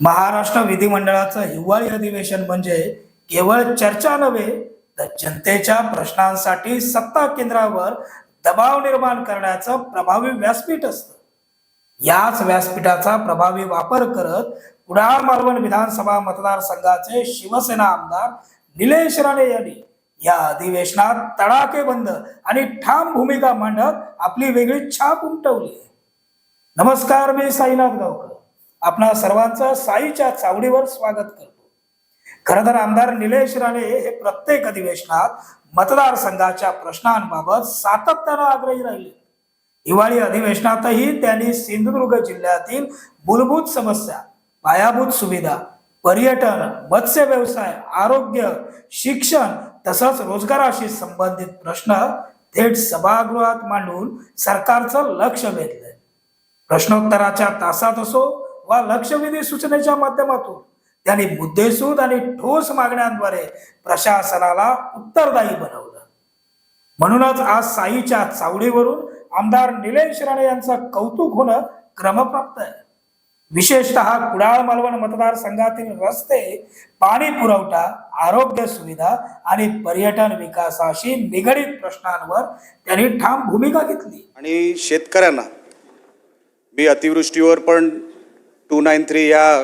महाराष्ट्र विधिमंडळाचं हिवाळी अधिवेशन म्हणजे केवळ चर्चा नव्हे तर जनतेच्या प्रश्नांसाठी सत्ता केंद्रावर दबाव निर्माण करण्याचं प्रभावी व्यासपीठ असतं. याच व्यासपीठाचा प्रभावी वापर करत कुडाळ मालवण विधानसभा मतदारसंघाचे शिवसेना आमदार निलेश राणे यांनी या अधिवेशनात तडाखेबंद आणि ठाम भूमिका मांडत आपली वेगळी छाप उमटवली. नमस्कार, मी साईनाथ गावकर आपणा सर्वांचं साईच्या चावडीवर स्वागत करतो. खरं तर आमदार निलेश राणे हे प्रत्येक अधिवेशनात मतदारसंघाच्या प्रश्नांबाबत सातत्यानं आग्रही राहिले. हिवाळी अधिवेशनातही त्यांनी सिंधुदुर्ग जिल्ह्यातील मूलभूत समस्या, पायाभूत सुविधा, पर्यटन, मत्स्य व्यवसाय, आरोग्य, शिक्षण तसंच रोजगाराशी संबंधित प्रश्न थेट सभागृहात मांडून सरकारचं लक्ष वेधलंय. प्रश्नोत्तराच्या तासात असो वा लक्षवेधी सूचनेच्या माध्यमातून त्यांनी मुद्देसूद आणि ठोस मागण्यांद्वारे प्रशासनाला उत्तरदायी बनवलं. म्हणूनच आज साईच्या चावडीवरून आमदार निलेश राणे यांचं कौतुक होणं क्रमप्राप्त आहे. विशेषतः कुडाळ मालवण मतदारसंघातील रस्ते, पाणी पुरवठा, आरोग्य सुविधा आणि पर्यटन विकासाशी निगडीत प्रश्नांवर त्यांनी ठाम भूमिका घेतली. आणि शेतकऱ्यांना मी अतिवृष्टीवर पण 293 या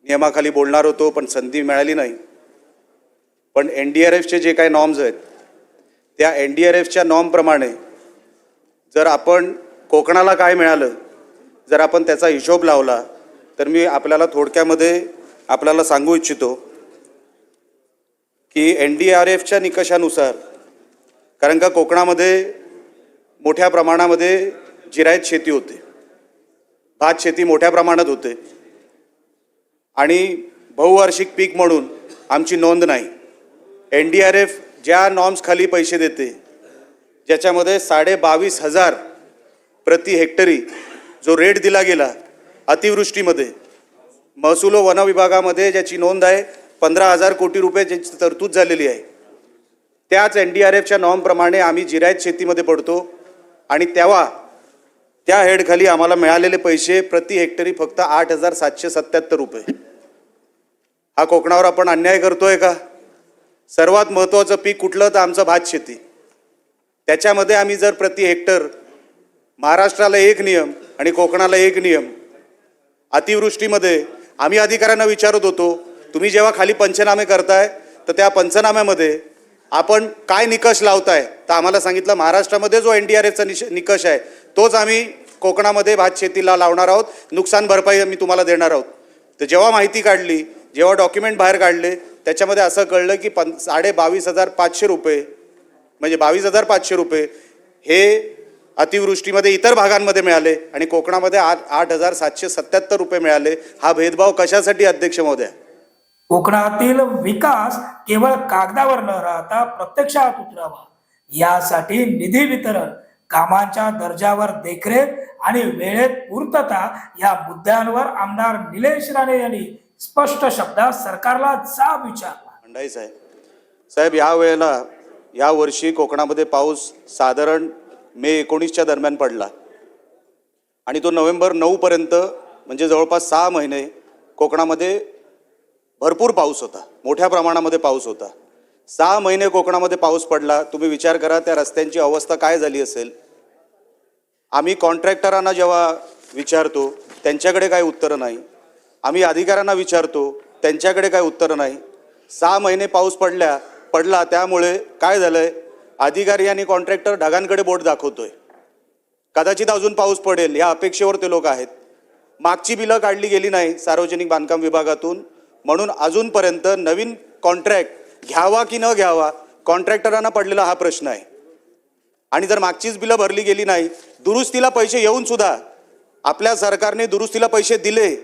नियमाखाली बोलणार होतो, पण संधी मिळाली नाही. पण NDRFचे जे काही नॉर्म्स आहेत त्या NDRFच्या नॉर्मप्रमाणे जर आपण कोकणाला काय मिळालं, जर आपण त्याचा हिशोब लावला तर मी आपल्याला थोडक्यामध्ये आपल्याला सांगू इच्छितो की NDRFच्या निकषानुसार, कारण का कोकणामध्ये मोठ्या प्रमाणामध्ये जिरायत शेती होते, भात शेती मोठ्या प्रमाणात होते आणि बहुवार्षिक पीक म्हणून आमची नोंद नाही. NDRF ज्या नॉर्म्स खाली पैसे देते, ज्याच्यामध्ये 22,500 प्रति हेक्टरी जो रेट दिला गेला अतिवृष्टीमध्ये, महसूल व वन विभागामध्ये ज्याची नोंद आहे 15,000 कोटी रुपये ज्याची तरतूद झालेली आहे, त्याच NDRFच्या नॉर्मप्रमाणे आम्ही जिरायत शेतीमध्ये पडतो आणि तेव्हा त्या हेडखाली आम्हाला मिळालेले पैसे प्रति हेक्टरी फक्त 8,777 रुपये. हा कोकणावर आपण अन्याय करतोय का? सर्वात महत्त्वाचं पीक कुठलं तर आमचं भात शेती. त्याच्यामध्ये आम्ही जर प्रति हेक्टर महाराष्ट्राला एक नियम आणि कोकणाला एक नियम, अतिवृष्टीमध्ये आम्ही अधिकाऱ्यांना विचारत होतो, तुम्ही जेव्हा खाली पंचनामे करताय तर त्या पंचनाम्यामध्ये आपण काय निकष लावताय, तर आम्हाला सांगितलं महाराष्ट्रामध्ये जो NDRFचा निकष आहे तोच आम्ही कोकणामध्ये भात शेतीला लावणार आहोत, नुकसान भरपाई आम्ही तुम्हाला देणार आहोत. तर जेव्हा माहिती काढली, जेव्हा डॉक्युमेंट बाहेर काढले, त्याच्यामध्ये असं कळलं की 22,500 रुपये म्हणजे 22,500 रुपये हे अतिवृष्टीमध्ये इतर भागांमध्ये मिळाले आणि कोकणामध्ये 8,777 रुपये मिळाले. हा भेदभाव कशासाठी अध्यक्ष महोदय? कोकणातील विकास केवळ कागदावर न राहता प्रत्यक्षात उतरावा यासाठी निधी वितरण, कामांच्या दर्जावर देखरेख आणि वेळेत पूर्तता या मुद्द्यांवर आमदार निलेश राणे यांनी स्पष्ट शब्दात सरकारला जाब विचारला. मंडाईच आहे साहेब, या वर्षी कोकणामध्ये पाऊस साधारण मे 19च्या दरम्यान पडला आणि तो नोव्हेंबर 9 पर्यंत म्हणजे जवळपास 6 महिने कोकणामध्ये भरपूर पाऊस होता, मोठ्या प्रमाणामध्ये पाऊस होता. 6 महिने कोकणामध्ये पाऊस पडला. तुम्ही विचार करा त्या रस्त्यांची अवस्था काय झाली असेल. आम्ही कॉन्ट्रॅक्टरांना जेव्हा विचारतो त्यांच्याकडे काही उत्तरं नाही, आम्ही अधिकाऱ्यांना विचारतो त्यांच्याकडे काही उत्तरं नाही. 6 महिने पाऊस पडला त्यामुळे काय झालंय, अधिकारी आणि कॉन्ट्रॅक्टर ढगांकडे बोट दाखवतोय. कदाचित अजून पाऊस पडेल या अपेक्षेवर ते लोक आहेत. मागची बिलं काढली गेली नाही सार्वजनिक बांधकाम विभागातून, म्हणून अजूनपर्यंत नवीन कॉन्ट्रॅक्ट घ्यावा की न घ्यावा कॉन्ट्रॅक्टरांना पडलेला हा प्रश्न आहे. आणि जर मागचीच बिलं भरली गेली नाही, दुरुस्तीला पैसे येऊन सुद्धा आपल्या सरकारने दुरुस्तीला पैसे दिले,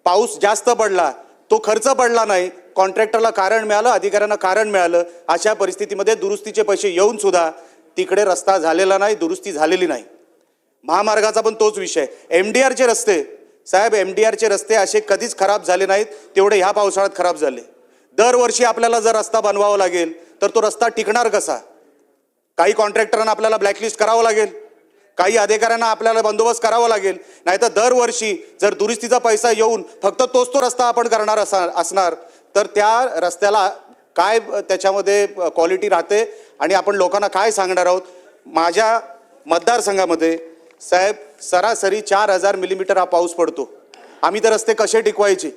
पाऊस जास्त पडला, तो खर्च पडला नाही, कॉन्ट्रॅक्टरला कारण मिळालं, अधिकाऱ्यांना कारण मिळालं, अशा परिस्थितीमध्ये दुरुस्तीचे पैसे येऊन सुद्धा तिकडे रस्ता झालेला नाही, दुरुस्ती झालेली नाही. महामार्गाचा पण तोच विषय. MDRचे रस्ते साहेब, MDRचे रस्ते असे कधीच खराब झाले नाहीत तेवढे ह्या पावसाळ्यात खराब झाले. दरवर्षी आपल्याला जर रस्ता बनवावा लागेल तर तो रस्ता टिकणार कसा? काही कॉन्ट्रॅक्टरांना आपल्याला ब्लॅकलिस्ट करावं लागेल, काही अधिकाऱ्यांना आपल्याला बंदोबस्त करावा लागेल, नाहीतर दरवर्षी जर दुरुस्तीचा पैसा येऊन फक्त तोच तो रस्ता आपण करणार असणार तर त्या रस्त्याला काय त्याच्यामध्ये क्वालिटी राहते आणि आपण लोकांना काय सांगणार आहोत. माझ्या मतदारसंघामध्ये साहेब सरासरी 4000 मिलीमीटर हा पाऊस पडतो. आम्ही ते रस्ते कसे टिकवायचे?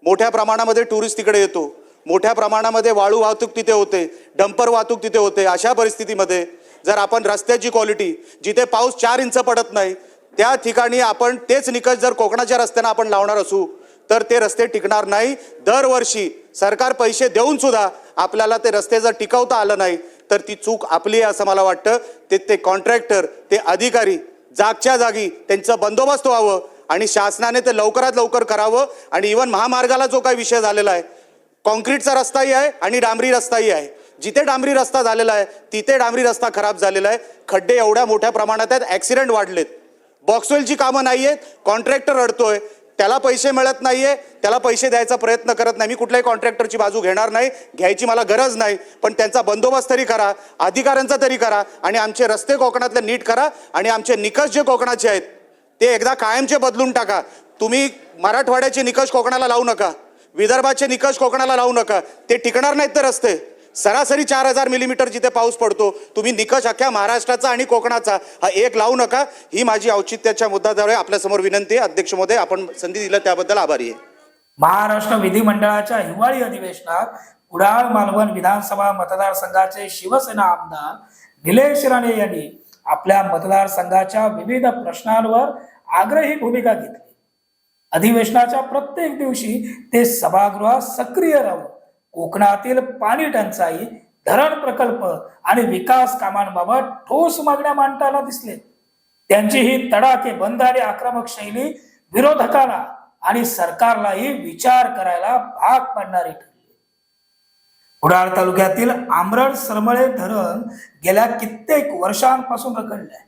मोठ्या प्रमाणामध्ये टुरिस्ट तिकडे येतो, मोठ्या प्रमाणामध्ये वाळू वाहतूक तिथे होते, डंपर वाहतूक तिथे होते. अशा परिस्थितीमध्ये जर आपण रस्त्याची क्वालिटी, जिथे पाऊस 4 इंच पडत नाही त्या ठिकाणी आपण तेच निकष जर कोकणाच्या रस्त्यांना आपण लावणार असू तर ते रस्ते टिकणार नाही. दरवर्षी सरकार पैसे देऊन सुद्धा आपल्याला ते रस्ते जर टिकवता आलं नाही तर ती चूक आपली आहे असं मला वाटतं. ते कॉन्ट्रॅक्टर, ते अधिकारी जागच्या जागी त्यांचं बंदोबस्त व्हावं आणि शासनाने ते लवकरात लवकर करावं. आणि इव्हन महामार्गाला जो काही विषय झालेला आहे, कॉन्क्रीटचा रस्ताही आहे आणि डांबरी रस्ताही आहे. जिथे डांबरी रस्ता झालेला आहे तिथे डांबरी रस्ता खराब झालेला आहे. खड्डे एवढ्या मोठ्या प्रमाणात आहेत, ॲक्सिडेंट वाढलेत. बॉक्सवेलची कामं नाही आहेत, कॉन्ट्रॅक्टर अडतोय, त्याला पैसे मिळत नाहीये, त्याला पैसे द्यायचा प्रयत्न करत नाही. मी कुठल्याही कॉन्ट्रॅक्टरची बाजू घेणार नाही, घ्यायची मला गरज नाही, पण त्यांचा बंदोबस्त तरी करा, अधिकाऱ्यांचा तरी करा आणि आमचे रस्ते कोकणातले नीट करा आणि आमचे निकष जे कोकणाचे आहेत ते एकदा कायमचे बदलून टाका. तुम्ही मराठवाड्याचे निकष कोकणाला लावू नका, विदर्भाचे निकष कोकणाला लावू नका, ते टिकणार नाहीत. ते रस्ते सरासरी 4000 मिलीमीटर जिथे पाऊस पडतो, तुम्ही निकष अख्ख्या महाराष्ट्राचा आणि कोकणाचा हा एक लावू नका. ही माझी औचित्याच्या मुद्द्याद्वारे आपल्यासमोर विनंती आहे. अध्यक्ष महोदय, आपण संधी दिली त्याबद्दल आभारी आहे. महाराष्ट्र विधिमंडळाच्या हिवाळी अधिवेशनात कुडाळ मालवण विधानसभा मतदारसंघाचे शिवसेना आमदार निलेश राणे यांनी आपल्या मतदारसंघाच्या विविध प्रश्नांवर आग्रही भूमिका घेतली. अधिवेशनाच्या प्रत्येक दिवशी ते सभागृहात सक्रिय राहून कोकणातील पाणी टंचाई, धरण प्रकल्प आणि विकास कामांबाबत ठोस मागण्या मांडताना दिसले. त्यांची ही तडाखेबंद आणि आक्रमक शैली विरोधकांना आणि सरकारलाही विचार करायला भाग पाडणारी ठरली. कुडाळ तालुक्यातील आंबरड सरमळे धरण गेल्या कित्येक वर्षांपासून रखडले.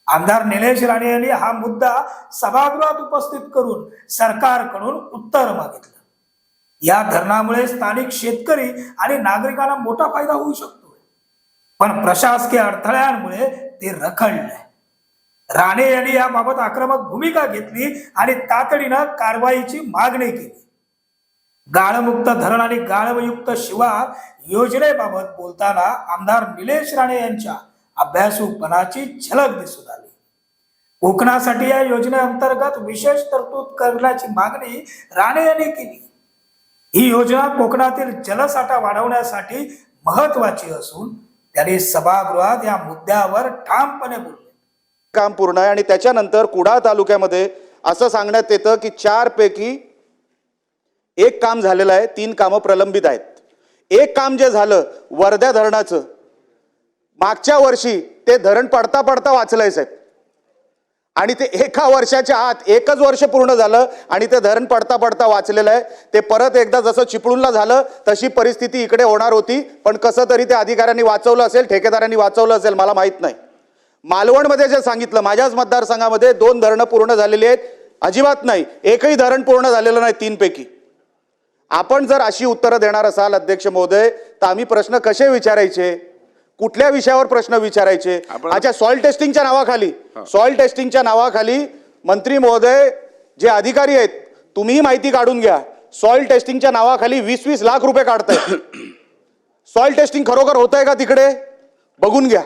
आमदार निलेश राणे यांनी हा मुद्दा सभागृहात उपस्थित करून सरकारकडून उत्तर मागितलं. या धरणामुळे स्थानिक शेतकरी आणि नागरिकांना मोठा फायदा होऊ शकतो, पण प्रशासकीय अडथळ्यांमुळे ते रखडले. राणे यांनी याबाबत आक्रमक भूमिका घेतली आणि तातडीनं कारवाईची मागणी केली. गाळमुक्त धरण आणि गाळयुक्त शिवार योजनेबाबत बोलताना आमदार निलेश राणे यांच्या अभ्यासूपणाची झलक दिसून आली. कोकणासाठी या योजनेअंतर्गत विशेष तरतूद करण्याची मागणी राणे यांनी केली. ही योजना कोकणातील जलसाठा वाढवण्यासाठी महत्वाची असून त्यांनी सभागृहात या मुद्द्यावर ठामपणे बोलले. काम पूर्ण आहे आणि त्याच्यानंतर कुडाळ तालुक्यामध्ये असं सांगण्यात येतं की 4 पैकी 1 काम झालेलं आहे, 3 कामं प्रलंबित आहेत. 1 काम जे झालं वर्धा धरणाचं, मागच्या वर्षी ते धरण पडता पडता वाचलंय साहेब, आणि ते एका वर्षाच्या आत 1च वर्ष पूर्ण झालं आणि ते धरण पडता पडता वाचलेलं आहे. ते परत एकदा जसं चिपळूणला झालं तशी परिस्थिती इकडे होणार होती, पण कसं तरी ते अधिकाऱ्यांनी वाचवलं असेल, ठेकेदारांनी वाचवलं असेल, मला माहित नाही. मालवणमध्ये जे सांगितलं, माझ्याच मतदारसंघामध्ये 2 धरणं पूर्ण झालेली आहेत, अजिबात नाही, एकही धरण पूर्ण झालेलं नाही 3 पैकी. आपण जर अशी उत्तरं देणार असाल अध्यक्ष महोदय तर आम्ही प्रश्न कसे विचारायचे, कुठल्या विषयावर प्रश्न विचारायचे? अच्छा, सॉइल टेस्टिंगच्या नावाखाली मंत्री महोदय जे अधिकारी आहेत तुम्ही माहिती काढून घ्या. सॉइल टेस्टिंगच्या नावाखाली 20-20 लाख रुपये काढताय. सॉइल टेस्टिंग खरोखर होतंय का तिकडे बघून घ्या.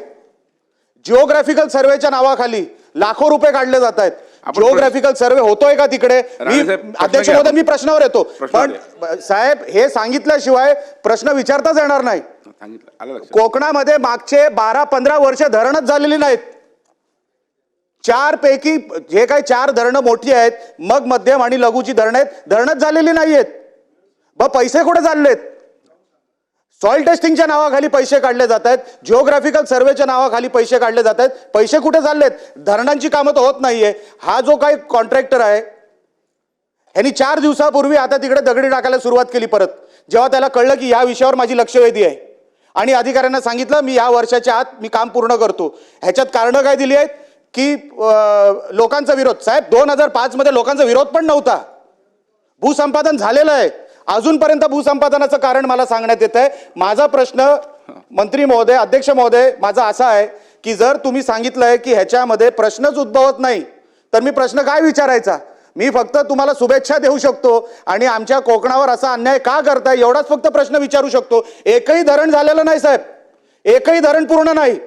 जिओग्राफिकल सर्वेच्या नावाखाली लाखो रुपये काढले जात आहेत. जिओग्राफिकल सर्वे होतोय का तिकडे? अध्यक्ष महोदय, मी प्रश्नावर येतो, पण साहेब हे सांगितल्याशिवाय प्रश्न विचारताच येणार नाही. कोकणामध्ये मागचे 12-15 वर्ष धरणच झालेली नाहीत. 4 पैकी जे काही 4 धरणं मोठी आहेत, मग मध्यम आणि लघुची धरणं आहेत, धरणच झालेली नाहीयेत. पैसे कुठे चाललेत? सॉइल टेस्टिंगच्या नावाखाली पैसे काढले जात आहेत, जिओग्राफिकल सर्वेच्या नावाखाली पैसे काढले जात आहेत, पैसे कुठे चाललेत? धरणांची कामं तर होत नाहीये. हा जो काही कॉन्ट्रॅक्टर आहे ह्यांनी 4 दिवसापूर्वी आता तिकडे दगडी टाकायला सुरुवात केली परत, जेव्हा त्याला कळलं की या विषयावर माझी लक्षवेधी आहे, आणि अधिकाऱ्यांना सांगितलं मी या वर्षाच्या आत मी काम पूर्ण करतो. ह्याच्यात कारणं काय दिली आहेत की लोकांचा विरोध. साहेब 2005 मध्ये लोकांचा विरोध पण नव्हता, भूसंपादन झालेलं आहे. अजूनपर्यंत भूसंपादनाचं कारण मला सांगण्यात येत आहे. माझा प्रश्न मंत्री महोदय, अध्यक्ष महोदय, माझा असा आहे की जर तुम्ही सांगितलंय की ह्याच्यामध्ये प्रश्नच उद्भवत नाही तर मी प्रश्न काय विचारायचा? मी फक्त तुम्हाला शुभेच्छा देऊ शकतो आणि आमच्या कोकणावर असा अन्याय का करताय एवढाच फक्त प्रश्न विचारू शकतो. एकही धरण झालेलं नाही साहेब, एकही धरण पूर्ण नाही.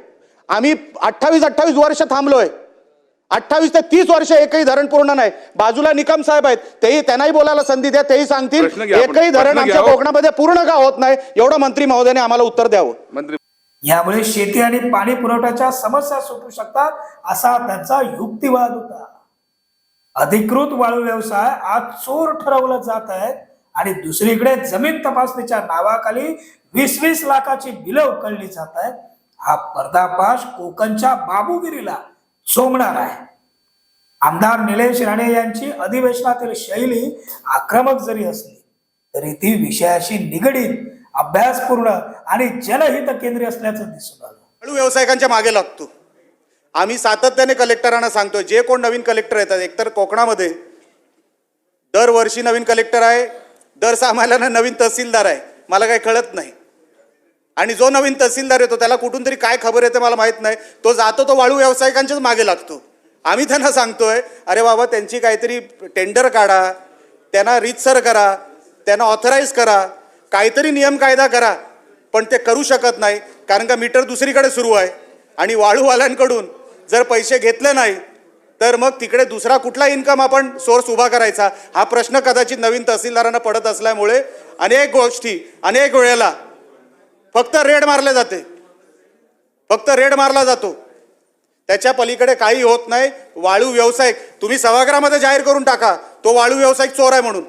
आम्ही 28 वर्ष थांबलोय, 28 ते 30 वर्ष एकही धरण पूर्ण नाही. बाजूला निकम साहेब आहेत, तेही त्यांनाही बोलायला संधी द्या, तेही सांगतील एकही धरण आमच्या कोकणामध्ये पूर्ण का होत नाही एवढं मंत्री महोदयाने आम्हाला उत्तर द्यावं. यामुळे शेती आणि पाणी पुरवठ्याच्या समस्या सुटू शकतात असा त्यांचा युक्तिवाद होता. अधिकृत वाळू व्यवसाय आज चोर ठरवलं जात आहे आणि दुसरीकडे जमीन तपासणीच्या नावाखाली 20-20 लाखाची बिलं उकळली जात आहेत. हा पर्दाफाश कोकणच्या बाबूगिरीला सोमणार आहे. आमदार निलेश राणे यांची अधिवेशनातील शैली आक्रमक जरी असली तरी ती विषयाशी निगडीत, अभ्यासपूर्ण आणि जनहित केंद्रीय असल्याचं दिसून आलं. वाळू व्यावसायिकांच्या मागे लागतो. आम्ही सातत्याने कलेक्टरांना सांगतोय, जे कोण नवीन कलेक्टर येतात, एकतर कोकणामध्ये दरवर्षी नवीन कलेक्टर आहे, दर 6 महिन्याला नवीन तहसीलदार आहे, मला काही कळत नाही. आणि जो नवीन तहसीलदार येतो त्याला कुठून तरी काय खबर येते मला माहित नाही, तो जातो तो वाळू व्यावसायिकांच्याच मागे लागतो. आम्ही त्यांना सांगतोय, अरे बाबा त्यांची काहीतरी टेंडर काढा, त्यांना रीतसर करा, त्यांना ऑथराईज करा, काहीतरी नियम कायदा करा. पण ते करू शकत नाही, कारण का मीटर दुसरीकडे सुरू आहे आणि वाळूवाल्यांकडून जर पैसे घेतले नाही तर मग तिकडे दुसरा कुठला इन्कम आपण सोर्स उभा करायचा, हा प्रश्न कदाचित नवीन तहसीलदारांना पडत असल्यामुळे अनेक गोष्टी अनेक वेळेला फक्त रेड मारले जाते, फक्त रेड मारला जातो. त्याच्या पलीकडे काही होत नाही. वाळू व्यावसायिक तुम्ही सभागृहामध्ये जाहीर करून टाका, तो वाळू व्यावसायिक चोर आहे म्हणून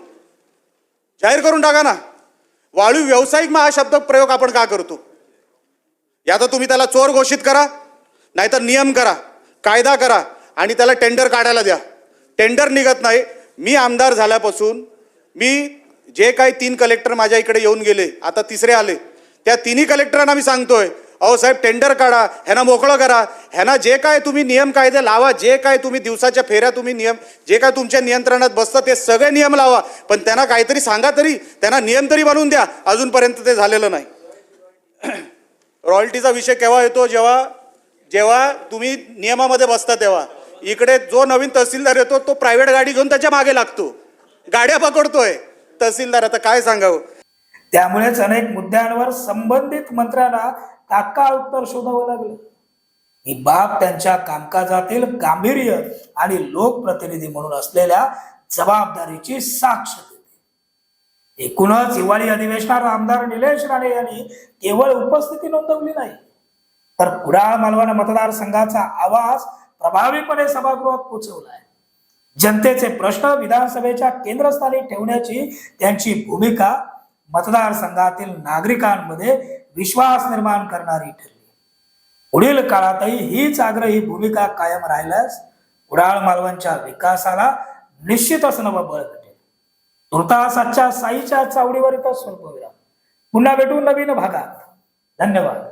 जाहीर करून टाका ना. वाळू व्यावसायिक मग हा शब्द प्रयोग आपण का करतो? या तर तुम्ही त्याला चोर घोषित करा, नाहीतर नियम करा, कायदा करा आणि त्याला टेंडर काढायला द्या. टेंडर निघत नाही. मी आमदार झाल्यापासून मी जे काही 3 कलेक्टर माझ्या इकडे येऊन गेले, आता 3रे आले, त्या 3ही कलेक्टरांना मी सांगतोय, अहो साहेब टेंडर काढा, ह्यांना मोकळं करा, ह्यांना जे काय तुम्ही नियम कायदे लावा, जे काय तुम्ही दिवसाच्या फेऱ्या तुम्ही नियम जे काय तुमच्या नियंत्रणात बसतं ते सगळे नियम लावा, पण त्यांना काहीतरी सांगा तरी, त्यांना नियम तरी बनवून द्या. अजूनपर्यंत ते झालेलं नाही. रॉयल्टीचा विषय केव्हा येतो? जेव्हा तुम्ही नियमामध्ये बसता तेव्हा. इकडे जो नवीन तहसीलदार येतो तो प्रायव्हेट गाडी घेऊन त्याच्या मागे लागतो, गाड्या पकडतोय तहसीलदार. आता काय सांगावं? त्यामुळेच अनेक मुद्द्यांवर संबंधित मंत्र्यांना तात्काळ उत्तर शोधावं लागलं. ही बाब त्यांच्या कामकाजातील गांभीर्य आणि लोकप्रतिनिधी म्हणून असलेल्या जबाबदारीची साक्ष देते. एकूणच हिवाळी अधिवेशनात आमदार निलेश राणे यांनी केवळ उपस्थिती नोंदवली नाही, तर कुडाळ मालवण मतदारसंघाचा आवाज प्रभावीपणे सभागृहात पोहोचवलाय. जनतेचे प्रश्न विधानसभेच्या केंद्रस्थानी ठेवण्याची त्यांची भूमिका मतदारसंघातील नागरिकांमध्ये विश्वास निर्माण करणारी ठरली. पुढील काळातही हीच आग्रही भूमिका कायम राहिल्यास कुडाळ मालवणच्या विकासाला निश्चितच नवं बळ भेटेल. तुर्तास आजच्या साईच्या चावडीवर इथं स्वल्पविराम. पुन्हा भेटू नवीन भागात. धन्यवाद.